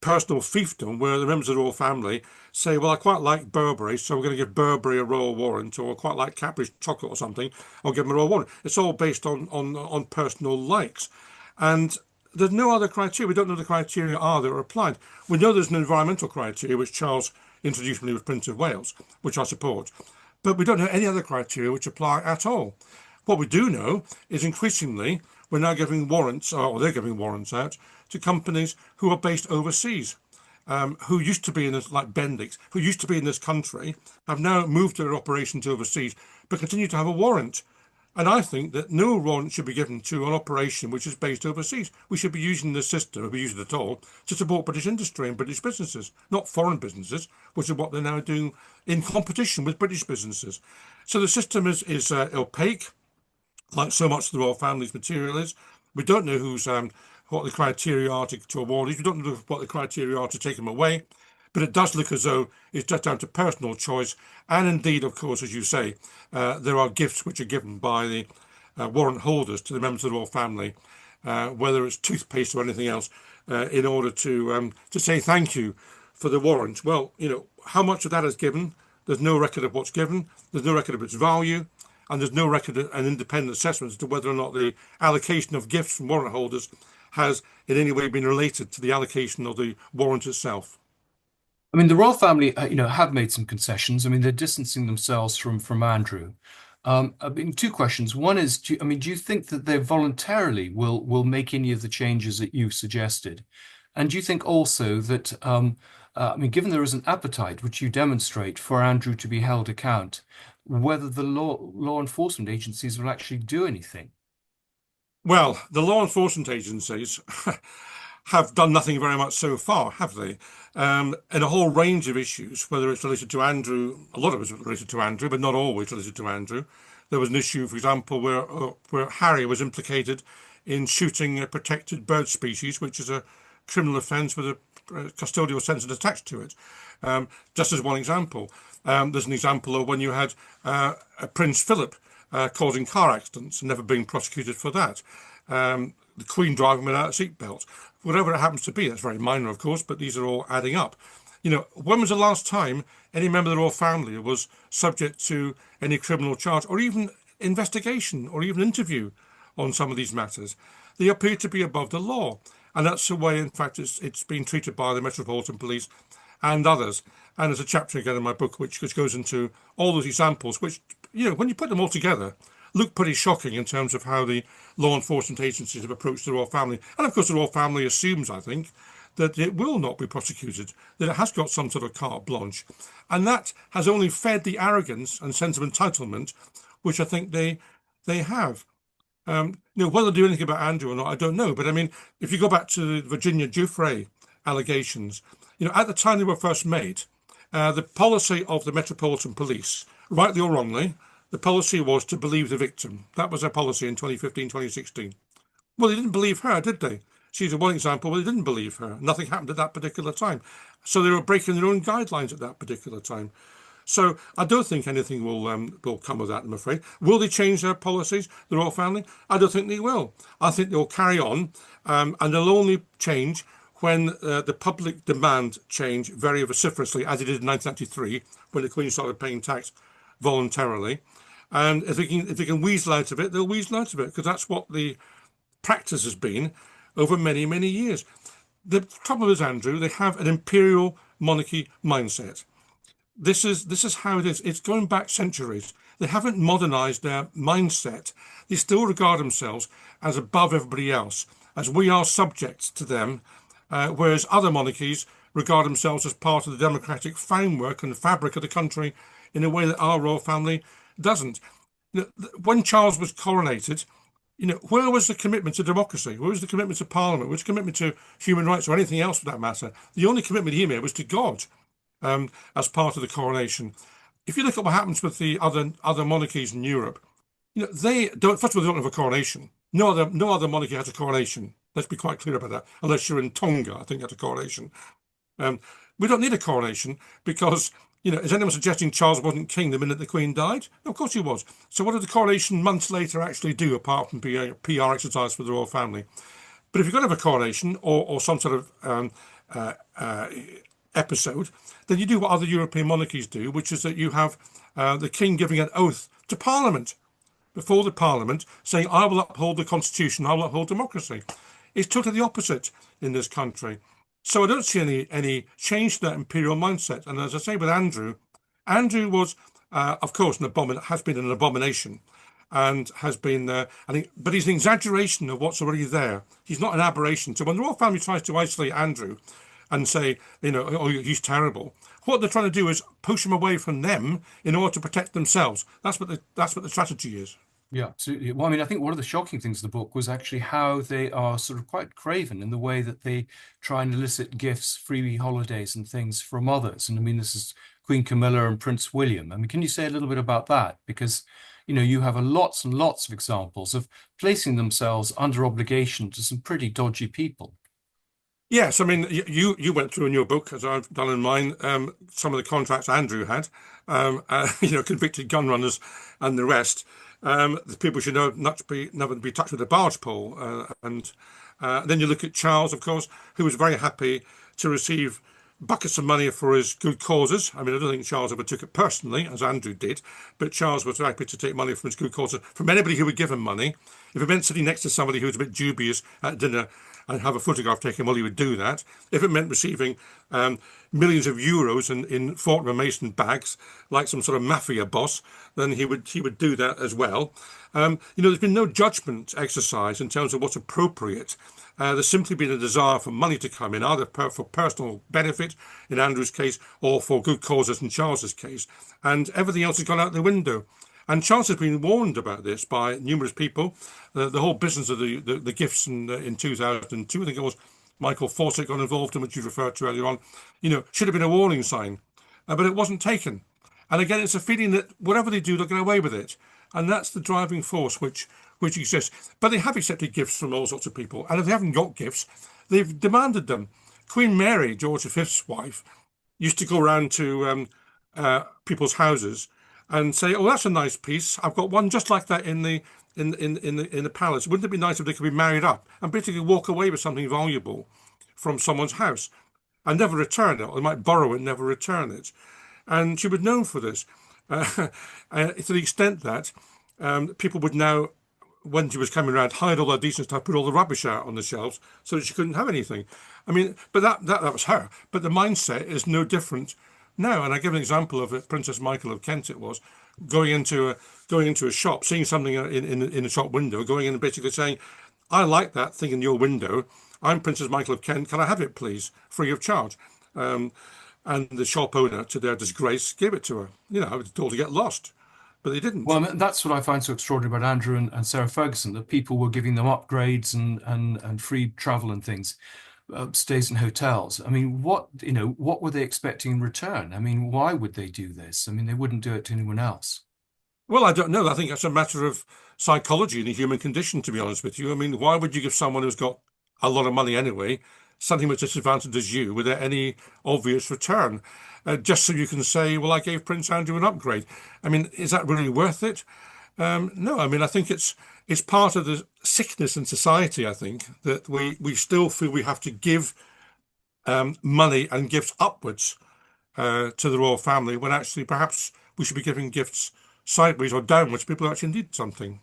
personal fiefdom where the members of the royal family say, well, I quite like Burberry, so we're going to give Burberry a royal warrant, or I quite like Cadbury's chocolate or something, I'll give them a royal warrant. It's all based on personal likes. And there's no other criteria. We don't know the criteria are that are applied. We know there's an environmental criteria, which Charles introduced when he was Prince of Wales, which I support. But we don't know any other criteria which apply at all. What we do know is increasingly we're now giving warrants, or they're giving warrants out to companies who are based overseas, who used to be in this, like Bendix, who used to be in this country, have now moved their operations overseas, but continue to have a warrant. And I think that no warrant should be given to an operation which is based overseas. We should be using the system, if we use it at all, to support British industry and British businesses, not foreign businesses, which is what they're now doing in competition with British businesses. So the system is opaque, like so much of the royal family's material is. We don't know what the criteria are to award these. We don't know what the criteria are to take them away. But it does look as though it's just down to personal choice. And indeed, of course, as you say, there are gifts which are given by the warrant holders to the members of the royal family, whether it's toothpaste or anything else, in order to say thank you for the warrant. Well, how much of that is given? There's no record of what's given. There's no record of its value. And there's no record of an independent assessment as to whether or not the allocation of gifts from warrant holders has in any way been related to the allocation of the warrant itself. I mean, the royal family, have made some concessions. I mean, they're distancing themselves from Andrew. I mean, two questions. One is, do you think that they voluntarily will make any of the changes that you've suggested? And do you think also that, I mean, given there is an appetite which you demonstrate for Andrew to be held account, whether the law enforcement agencies will actually do anything? Well, the law enforcement agencies have done nothing very much so far, have they? In a whole range of issues, whether it's related to Andrew, a lot of it is related to Andrew, but not always related to Andrew. There was an issue, for example, where Harry was implicated in shooting a protected bird species, which is a criminal offence with a custodial sentence attached to it. Just as one example, there's an example of when you had Prince Philip causing car accidents and never being prosecuted for that. The Queen driving without a seatbelt, whatever it happens to be. That's very minor, of course, but these are all adding up. When was the last time any member of the royal family was subject to any criminal charge or even investigation or even interview on some of these matters? They appear to be above the law. And that's the way, in fact, it's been treated by the Metropolitan Police and others. And there's a chapter again in my book which goes into all those examples, which, when you put them all together, look pretty shocking in terms of how the law enforcement agencies have approached the royal family. And of course, the royal family assumes, I think, that it will not be prosecuted, that it has got some sort of carte blanche. And that has only fed the arrogance and sense of entitlement, which I think they have. Whether they do anything about Andrew or not, I don't know. But I mean, if you go back to the Virginia Giuffre allegations, At the time they were first made, the policy of the Metropolitan Police, rightly or wrongly, the policy was to believe the victim. That was their policy in 2015, 2016. Well, they didn't believe her, did they? She's a one example where they didn't believe her. Nothing happened at that particular time. So they were breaking their own guidelines at that particular time. So I don't think anything will come of that, I'm afraid. Will they change their policies, the royal family? I don't think they will. I think they'll carry on, and they'll only change when the public demand change very vociferously, as it did in 1993, when the Queen started paying tax voluntarily. And if they can weasel out of it, they'll weasel out of it, because that's what the practice has been over many, many years. The trouble is, Andrew, they have an imperial monarchy mindset. This is how it is. It's going back centuries. They haven't modernized their mindset. They still regard themselves as above everybody else, as we are subjects to them, whereas other monarchies regard themselves as part of the democratic framework and fabric of the country in a way that our royal family doesn't. When Charles was coronated, where was the commitment to democracy? Where was the commitment to Parliament? Where was the commitment to human rights or anything else for that matter? The only commitment he made was to God, as part of the coronation. If you look at what happens with the other monarchies in Europe, they don't. First of all, they don't have a coronation. No other monarchy has a coronation. Let's be quite clear about that. Unless you're in Tonga, I think that's a coronation. Um, we don't need a coronation because, is anyone suggesting Charles wasn't king the minute the Queen died? No, of course he was. So what did the coronation months later actually do, apart from be a PR exercise for the royal family? But if you're going to have a coronation or some sort of episode, then you do what other European monarchies do, which is that you have the king giving an oath to Parliament, before the Parliament, saying, I will uphold the Constitution, I will uphold democracy. It's totally the opposite in this country. So I don't see any change to that imperial mindset. And as I say with Andrew, Andrew was, of course, has been an abomination, and has been, but he's an exaggeration of what's already there. He's not an aberration. So when the royal family tries to isolate Andrew and say, oh, he's terrible, what they're trying to do is push him away from them in order to protect themselves. That's what the strategy is. Yeah, absolutely. Well, I mean, I think one of the shocking things in the book was actually how they are sort of quite craven in the way that they try and elicit gifts, freebie holidays and things from others. And I mean, this is Queen Camilla and Prince William. I mean, can you say a little bit about that? Because, you have lots and lots of examples of placing themselves under obligation to some pretty dodgy people. Yes, I mean, you went through in your book, as I've done in mine, some of the contracts Andrew had, convicted gun runners and the rest. The people should never be touched with a barge pole. And then you look at Charles, of course, who was very happy to receive buckets of money for his good causes. I mean, I don't think Charles ever took it personally, as Andrew did, but Charles was happy to take money from his good causes from anybody who would give him money. If it meant sitting next to somebody who was a bit dubious at dinner and have a photograph taken, well, he would do that. If it meant receiving millions of euros in Fortnum and Mason bags, like some sort of mafia boss, then he would do that as well. There's been no judgment exercise in terms of what's appropriate. There's simply been a desire for money to come in, either for personal benefit in Andrew's case or for good causes in Charles's case, and everything else has gone out the window. And Charles has been warned about this by numerous people. The whole business of the gifts in 2002, I think it was Michael Fawcett got involved in, which you referred to earlier on, should have been a warning sign, but it wasn't taken. And again, it's a feeling that whatever they do, they'll get away with it. And that's the driving force which exists. But they have accepted gifts from all sorts of people. And if they haven't got gifts, they've demanded them. Queen Mary, George V's wife, used to go around to people's houses and say, "Oh, that's a nice piece. I've got one just like that in the palace. Wouldn't it be nice if they could be married up?" And basically walk away with something valuable from someone's house and never return it. Or they might borrow it and never return it. And she was known for this, to the extent that people would now, when she was coming around, hide all her decent stuff, put all the rubbish out on the shelves so that she couldn't have anything. I mean, but that was her. But the mindset is no different now. And I give an example of it. Princess Michael of Kent, it was going into a shop, seeing something in a shop window, going in and basically saying, "I like that thing in your window. I'm Princess Michael of Kent. Can I have it, please, free of charge?" And the shop owner, to their disgrace, gave it to her. I was told to get lost, but they didn't. Well, that's what I find so extraordinary about Andrew and Sarah Ferguson, that people were giving them upgrades and free travel and things. stays in hotels. I mean, what were they expecting in return? I mean, why would they do this? I mean, they wouldn't do it to anyone else. Well, I don't know. I think that's a matter of psychology and the human condition, to be honest with you. I mean, why would you give someone who's got a lot of money anyway something which disadvantages you without any obvious return? Just so you can say, well, I gave Prince Andrew an upgrade. I mean, is that really worth it? No, I mean, I think it's part of the sickness in society, I think, that we still feel we have to give money and gifts upwards to the royal family when actually perhaps we should be giving gifts sideways or downwards to people who actually need something.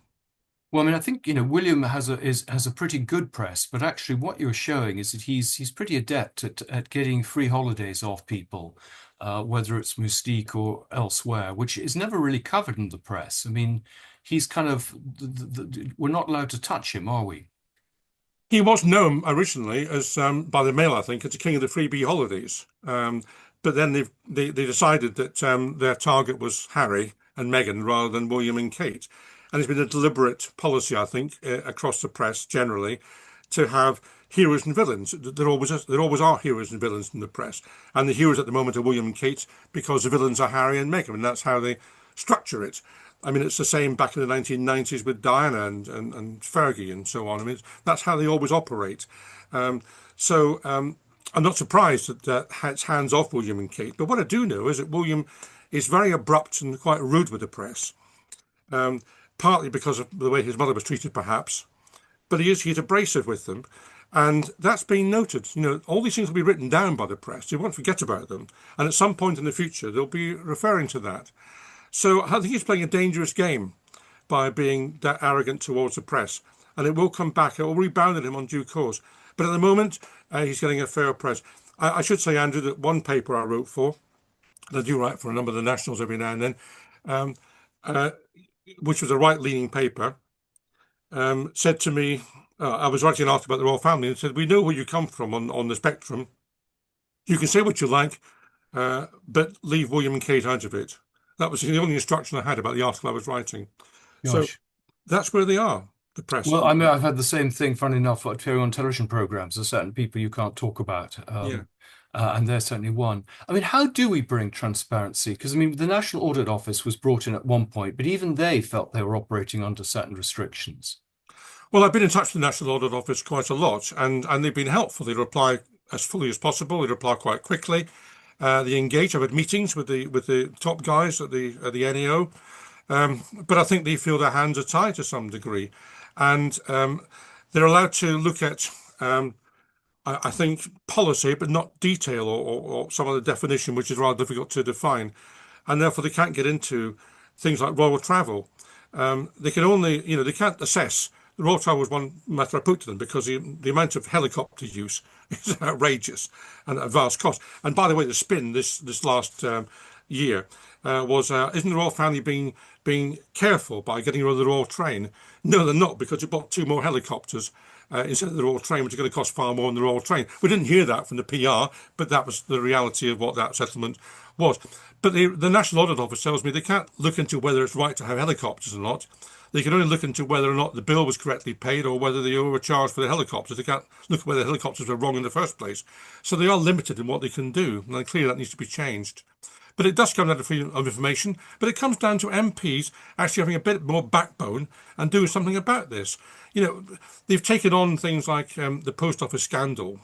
Well, I mean, I think, William has a pretty good press, but actually what you're showing is that he's pretty adept at getting free holidays off people, whether it's Mystique or elsewhere, which is never really covered in the press. I mean, he's kind of we're not allowed to touch him, are we? He was known originally as, by the Mail, I think, as the king of the freebie holidays. But then they decided that their target was Harry and Meghan rather than William and Kate. And it's been a deliberate policy, I think, across the press generally, to have heroes and villains. There always are heroes and villains in the press, and the heroes at the moment are William and Kate because the villains are Harry and Meghan, and that's how they structure it. I mean, it's the same back in the 1990s with Diana and Fergie and so on. I mean, that's how they always operate. So I'm not surprised that it's hands off William and Kate. But what I do know is that William is very abrupt and quite rude with the press, um, partly because of the way his mother was treated, perhaps. But he's abrasive with them. And that's been noted. All these things will be written down by the press. They won't forget about them. And at some point in the future, they'll be referring to that. So I think he's playing a dangerous game by being that arrogant towards the press. And it will come back. It will rebound at him on due course. But at the moment, he's getting a fair press. I should say, Andrew, that one paper I wrote for, and I do write for a number of the nationals every now and then, um, uh, which was a right-leaning paper, said to me, I was writing an article about the royal family, and said, we know where you come from on the spectrum. You can say what you like, but leave William and Kate out of it. That was the only instruction I had about the article I was writing. So Gosh. that's where they are, the press at Well, the I mean, moment. I've had the same thing, funny enough, appearing on television programs. There's certain people you can't talk about, Yeah. and they're certainly one. I mean, how do we bring transparency? Because I mean, the National Audit Office was brought in at one point, but even they felt they were operating under certain restrictions. Well, I've been in touch with the National Audit Office quite a lot, and they've been helpful. They reply as fully as possible. They reply quite quickly. They engage. I've had meetings with the top guys at the NAO, but I think they feel their hands are tied to some degree, and they're allowed to look at, I think, policy, but not detail or some other definition, which is rather difficult to define, and therefore they can't get into things like royal travel. They can only, they can't assess. The royal travel was one matter I put to them because the amount of helicopter use is outrageous and at vast cost. And by the way, the spin this last year was isn't the royal family being careful by getting rid of the royal train? No, they're not, because they bought two more helicopters instead of the royal train, which are going to cost far more than the royal train. We didn't hear that from the PR, but that was the reality of what that settlement was. But the National Audit Office tells me they can't look into whether it's right to have helicopters or not. They can only look into whether or not the bill was correctly paid or whether they overcharged for the helicopters. They can't look at whether the helicopters were wrong in the first place. So they are limited in what they can do. And clearly that needs to be changed. But it does come down to freedom of information. But it comes down to MPs actually having a bit more backbone and doing something about this. They've taken on things like the post office scandal,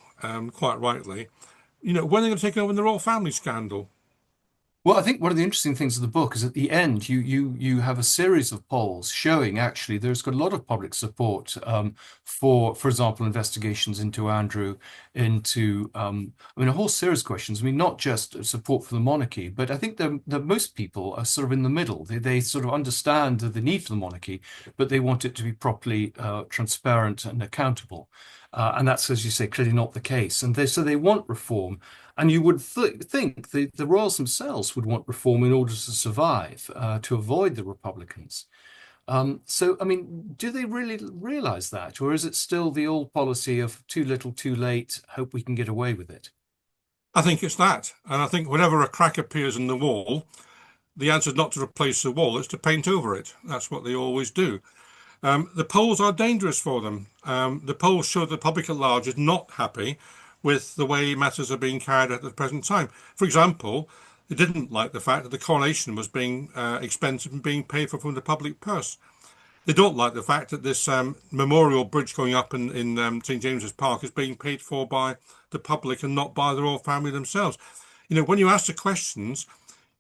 quite rightly. When are they going to take over the royal family scandal? Well, I think one of the interesting things of the book is at the end, you have a series of polls showing actually there's got a lot of public support for example, investigations into Andrew, into I mean a whole series of questions. I mean, not just support for the monarchy, but I think that most people are sort of in the middle. They sort of understand the need for the monarchy, but they want it to be properly transparent and accountable. And that's, as you say, clearly not the case. And so they want reform. And you would think the royals themselves would want reform in order to survive, to avoid the Republicans. So, I mean, do they really realize that? Or is it still the old policy of too little, too late, hope we can get away with it? I think it's that. And I think whenever a crack appears in the wall, the answer is not to replace the wall, it's to paint over it. That's what they always do. The polls are dangerous for them. The polls show the public at large is not happy with the way matters are being carried out at the present time. For example, they didn't like the fact that the coronation was being expensive and being paid for from the public purse. They don't like the fact that this memorial bridge going up in St James's Park is being paid for by the public and not by the royal family themselves. When you ask the questions,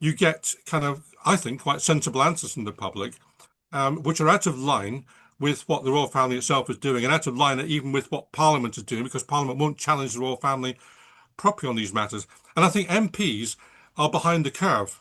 you get kind of, I think, quite sensible answers from the public, which are out of line with what the royal family itself is doing and out of line even with what Parliament is doing, because Parliament won't challenge the royal family properly on these matters. And I think MPs are behind the curve.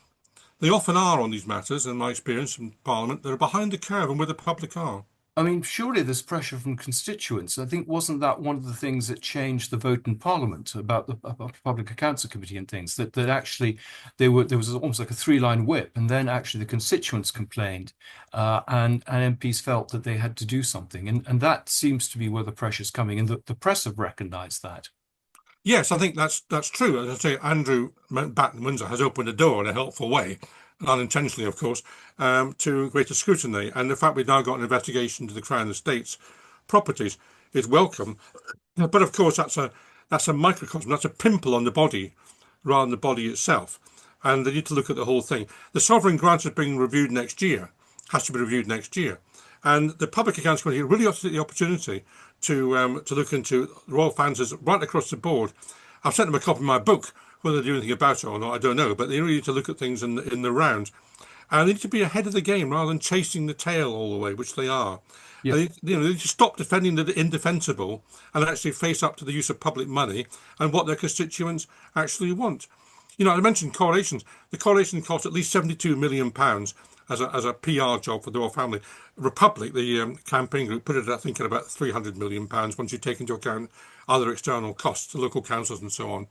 They often are on these matters, in my experience in Parliament. They're behind the curve and where the public are. I mean, surely there's pressure from constituents. I think wasn't that one of the things that changed the vote in Parliament about the Public Accounts Committee and things that actually there was almost like a three-line whip, and then actually the constituents complained, and MPs felt that they had to do something, and that seems to be where the pressure's coming, and the press have recognised that. Yes, I think that's true. As I say, Andrew Mountbatten Windsor has opened a door in a helpful way, unintentionally, of course, to greater scrutiny. And the fact we've now got an investigation into the Crown Estate's properties is welcome. But of course, that's a microcosm. That's a pimple on the body, rather than the body itself. And they need to look at the whole thing. The sovereign grant is being reviewed next year. Has to be reviewed next year. And the Public Accounts Committee really ought to take the opportunity to look into royal finances right across the board. I've sent them a copy of my book. Whether they do anything about it or not, I don't know. But they really need to look at things in the round, and they need to be ahead of the game rather than chasing the tail all the way, which they are. Yeah. They need to stop defending the indefensible and actually face up to the use of public money and what their constituents actually want. I mentioned correlations. The correlation cost at least £72 million as a PR job for the royal family. Republic, the campaign group, put it, I think, at about £300 million once you take into account other external costs, the local councils and so on.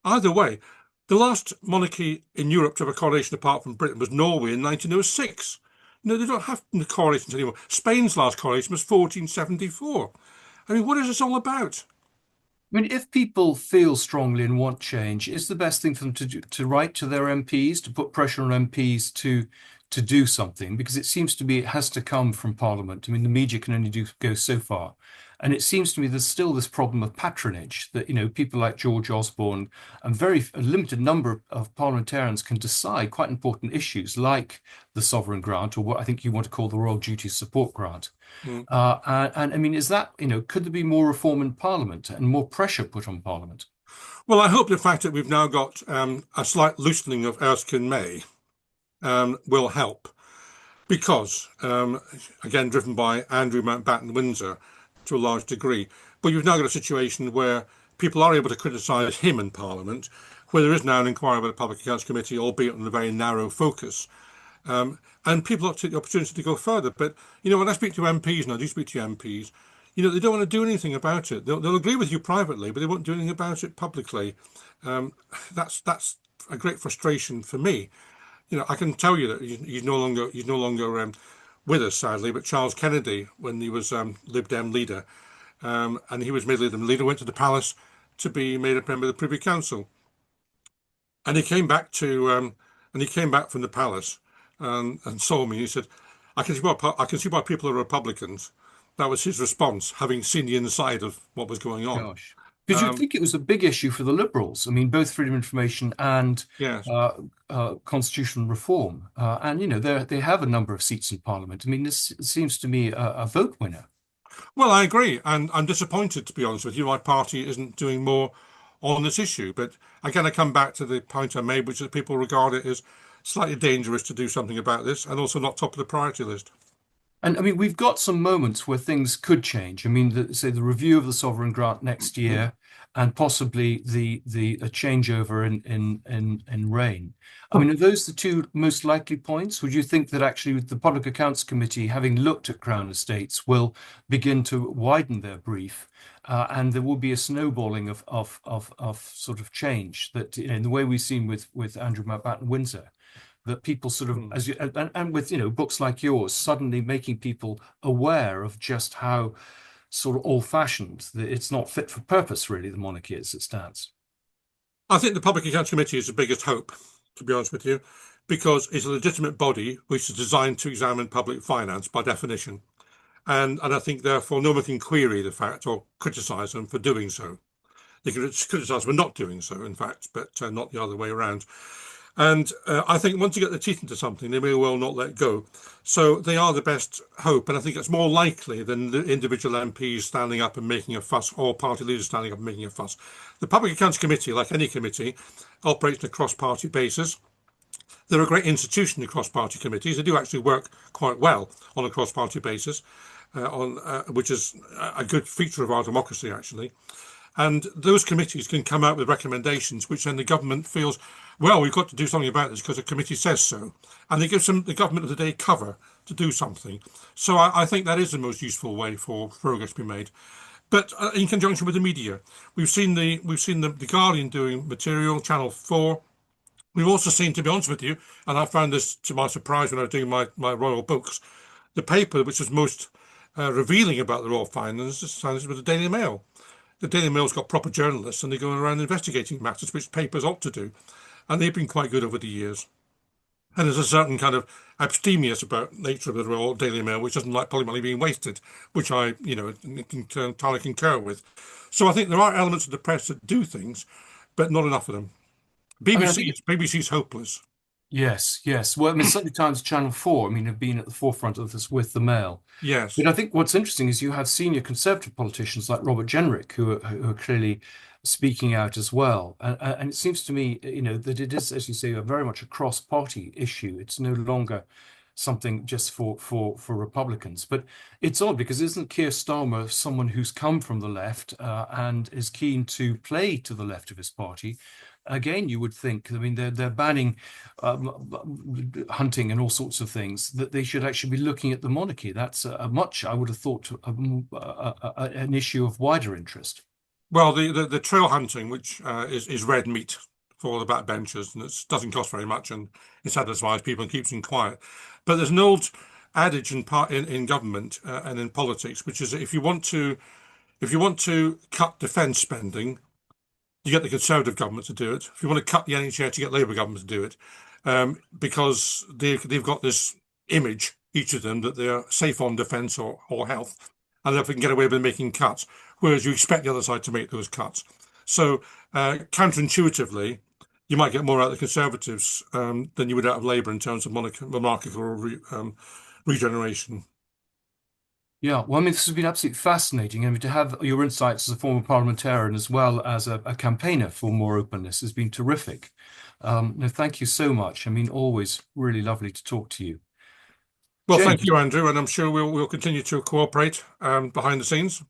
Either way, the last monarchy in Europe to have a coronation apart from Britain was Norway in 1906. No, they don't have coronations anymore. Spain's last coronation was 1474. I mean, what is this all about? I mean, if people feel strongly and want change, is the best thing for them to write to their MPs, to put pressure on MPs to do something? Because it seems to be it has to come from Parliament. I mean, the media can only go so far. And it seems to me there's still this problem of patronage that, people like George Osborne and a limited number of parliamentarians can decide quite important issues like the sovereign grant, or what I think you want to call the Royal Duty Support Grant. Mm. And I mean, is that, could there be more reform in Parliament and more pressure put on Parliament? Well, I hope the fact that we've now got a slight loosening of Erskine May will help because, again, driven by Andrew Mountbatten Windsor to a large degree. But you've now got a situation where people are able to criticise him in Parliament, where there is now an inquiry by the Public Accounts Committee, albeit on a very narrow focus. And people ought to take the opportunity to go further. But, when I speak to MPs, and I do speak to MPs, they don't want to do anything about it. They'll agree with you privately, but they won't do anything about it publicly. That's a great frustration for me. I can tell you that he's no longer with us, sadly. But Charles Kennedy, when he was Lib Dem leader, and he was made Lib Dem leader, went to the palace to be made a member of the Privy Council, and he came back from the palace and saw me. He said, I can see why people are Republicans." That was his response, having seen the inside of what was going on. Gosh. Because you'd think it was a big issue for the Liberals. I mean, both freedom of information and Yes. constitutional reform. And, they have a number of seats in Parliament. I mean, this seems to me a vote winner. Well, I agree, and I'm disappointed, to be honest with you. My party isn't doing more on this issue. But again, I come back to the point I made, which is that people regard it as slightly dangerous to do something about this, and also not top of the priority list. And I mean, we've got some moments where things could change. I mean, say the review of the sovereign grant next year, and possibly the a changeover in reign. I mean, are those the two most likely points? Would you think that actually the Public Accounts Committee, having looked at Crown Estates, will begin to widen their brief, and there will be a snowballing of sort of change that in the way we've seen with Andrew Mountbatten Windsor, that people sort of, as you and with books like yours, suddenly making people aware of just how sort of old-fashioned that it's not fit for purpose, really, the monarchy as it stands. I think the Public Accounts Committee is the biggest hope, to be honest with you, because it's a legitimate body which is designed to examine public finance by definition. And I think, therefore, no one can query the fact or criticise them for doing so. They could criticise for not doing so, in fact, but not the other way around. And I think once you get their teeth into something, they may well not let go. So they are the best hope. And I think it's more likely than the individual MPs standing up and making a fuss, or party leaders standing up and making a fuss. The Public Accounts Committee, like any committee, operates on a cross-party basis. They're a great institution, the cross-party committees. They do actually work quite well on a cross-party basis, which is a good feature of our democracy, actually. And those committees can come out with recommendations, which then the government feels, well, we've got to do something about this because the committee says so. And they give the government of the day cover to do something. So I think that is the most useful way for progress to be made. But in conjunction with the media, we've seen the Guardian doing material, Channel 4. We've also seen, to be honest with you, and I found this to my surprise when I was doing my royal books, the paper which was most revealing about the royal finances was the Daily Mail. The Daily Mail's got proper journalists and they go around investigating matters, which papers ought to do. And they've been quite good over the years. And there's a certain kind of abstemious about nature of the Royal Daily Mail, which doesn't like public money being wasted, which I, entirely concur with. So I think there are elements of the press that do things, but not enough of them. I mean, I think BBC's hopeless. yes, yes. Well, I mean, certainly Times Channel 4, I mean, have been at the forefront of this with the Mail. Yes. But I think what's interesting is you have senior Conservative politicians like Robert Jenrick who are clearly speaking out as well. And it seems to me, that it is, as you say, a very much a cross-party issue. It's no longer something just for Republicans. But it's odd because isn't Keir Starmer someone who's come from the left and is keen to play to the left of his party? Again, you would think, I mean, they're banning hunting and all sorts of things, that they should actually be looking at the monarchy. That's I would have thought, an issue of wider interest. Well, the trail hunting, which is red meat for the backbenchers, and it doesn't cost very much, and it satisfies people and keeps them quiet. But there's an old adage in government and in politics, which is that if you want to cut defence spending, you get the Conservative government to do it. If you want to cut the NHS, you get Labour government to do it, because they've got this image, each of them, that they're safe on defence or health, and therefore can get away with making cuts, whereas you expect the other side to make those cuts. So counterintuitively, you might get more out of the Conservatives than you would out of Labour in terms of monarchical regeneration. Yeah, well, I mean, this has been absolutely fascinating. I mean, to have your insights as a former parliamentarian as well as a campaigner for more openness has been terrific. No, thank you so much. I mean, always really lovely to talk to you. Well, thank James, you, Andrew, and I'm sure we'll continue to cooperate behind the scenes.